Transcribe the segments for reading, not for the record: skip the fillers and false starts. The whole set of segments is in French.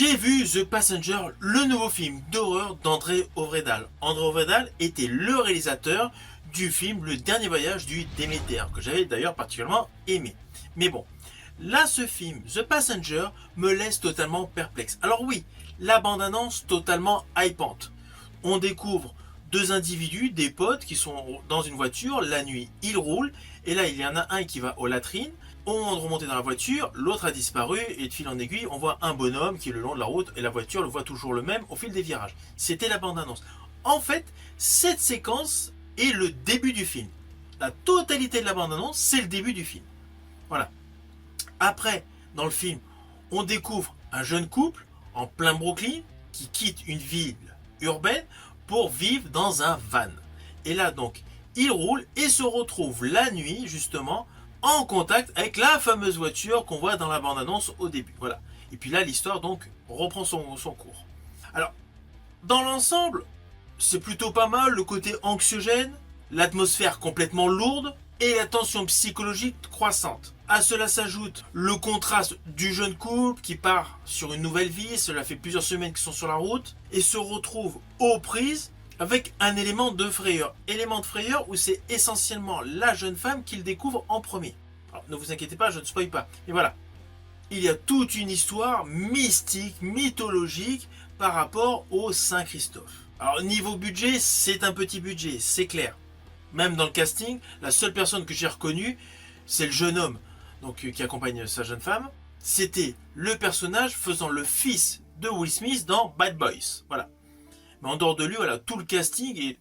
J'ai vu The Passenger, le nouveau film d'horreur d'André Øvredal. André Øvredal était le réalisateur du film Le Dernier Voyage du Déméter, que j'avais d'ailleurs particulièrement aimé. Mais bon, là ce film, The Passenger, me laisse totalement perplexe. Alors oui, la bande-annonce totalement hypante. On découvre deux individus, des potes qui sont dans une voiture, la nuit ils roulent, et là il y en a un qui va aux latrines. Au moment de remonter dans la voiture, l'autre a disparu et de fil en aiguille, on voit un bonhomme qui est le long de la route et la voiture le voit toujours le même au fil des virages. C'était la bande-annonce. En fait, cette séquence est le début du film. La totalité de la bande-annonce, c'est le début du film. Voilà. Après, dans le film, on découvre un jeune couple en plein Brooklyn qui quitte une ville urbaine pour vivre dans un van. Et là donc, ils roulent et se retrouvent la nuit justement en contact avec la fameuse voiture qu'on voit dans la bande-annonce au début. Voilà. Et puis là, l'histoire donc reprend son cours. Alors, dans l'ensemble, c'est plutôt pas mal, le côté anxiogène, l'atmosphère complètement lourde et la tension psychologique croissante. À cela s'ajoute le contraste du jeune couple qui part sur une nouvelle vie, cela fait plusieurs semaines qu'ils sont sur la route, et se retrouve aux prises avec un élément de frayeur. Élément de frayeur où c'est essentiellement la jeune femme qu'il découvre en premier. Alors, ne vous inquiétez pas, je ne spoil pas. Et voilà. Il y a toute une histoire mystique, mythologique par rapport au Saint-Christophe. Alors, niveau budget, c'est un petit budget, c'est clair. Même dans le casting, la seule personne que j'ai reconnue, c'est le jeune homme donc, qui accompagne sa jeune femme. C'était le personnage faisant le fils de Will Smith dans Bad Boys. Voilà. Mais en dehors de lui, voilà, tout le casting, et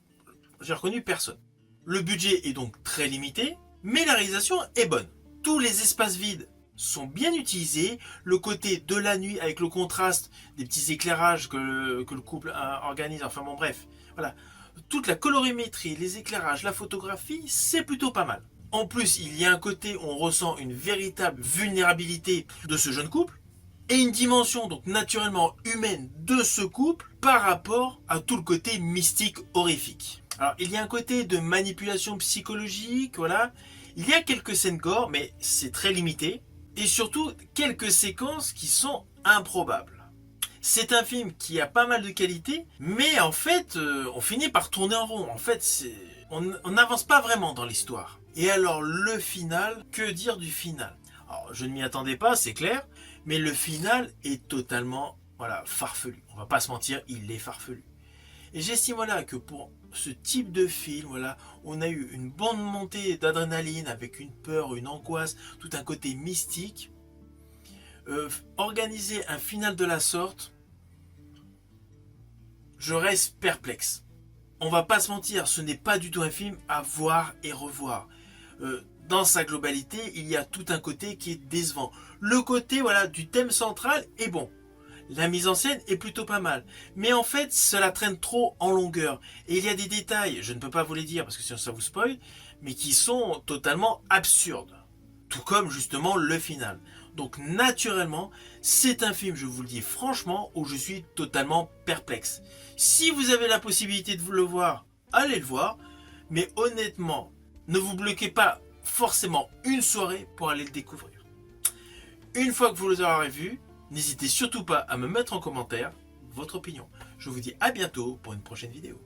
j'ai reconnu personne. Le budget est donc très limité, mais la réalisation est bonne. Tous les espaces vides sont bien utilisés. Le côté de la nuit avec le contraste des petits éclairages que le couple organise. Enfin bon, bref. Voilà. Toute la colorimétrie, les éclairages, la photographie, c'est plutôt pas mal. En plus, il y a un côté où on ressent une véritable vulnérabilité de ce jeune couple. Et une dimension donc naturellement humaine de ce couple par rapport à tout le côté mystique horrifique. Alors il y a un côté de manipulation psychologique, voilà. Il y a quelques scènes gore, mais c'est très limité. Et surtout quelques séquences qui sont improbables. C'est un film qui a pas mal de qualité, mais en fait on finit par tourner en rond. En fait on n'avance pas vraiment dans l'histoire. Et alors le final, que dire du final? Alors, je ne m'y attendais pas, c'est clair, mais le final est totalement farfelu. On va pas se mentir, il est farfelu. Et j'estime que pour ce type de film, on a eu une bonne montée d'adrénaline avec une peur, une angoisse, tout un côté mystique. Organiser un final de la sorte, je reste perplexe. On va pas se mentir, ce n'est pas du tout un film à voir et revoir. Dans sa globalité, il y a tout un côté qui est décevant. Le côté du thème central est bon. La mise en scène est plutôt pas mal. Mais en fait, cela traîne trop en longueur. Et il y a des détails, je ne peux pas vous les dire parce que sinon ça vous spoil, mais qui sont totalement absurdes. Tout comme justement le final. Donc naturellement, c'est un film, je vous le dis franchement, où je suis totalement perplexe. Si vous avez la possibilité de vous le voir, allez le voir. Mais honnêtement, ne vous bloquez pas forcément une soirée pour aller le découvrir. Une fois que vous l'aurez vu, n'hésitez surtout pas à me mettre en commentaire votre opinion. Je vous dis à bientôt pour une prochaine vidéo.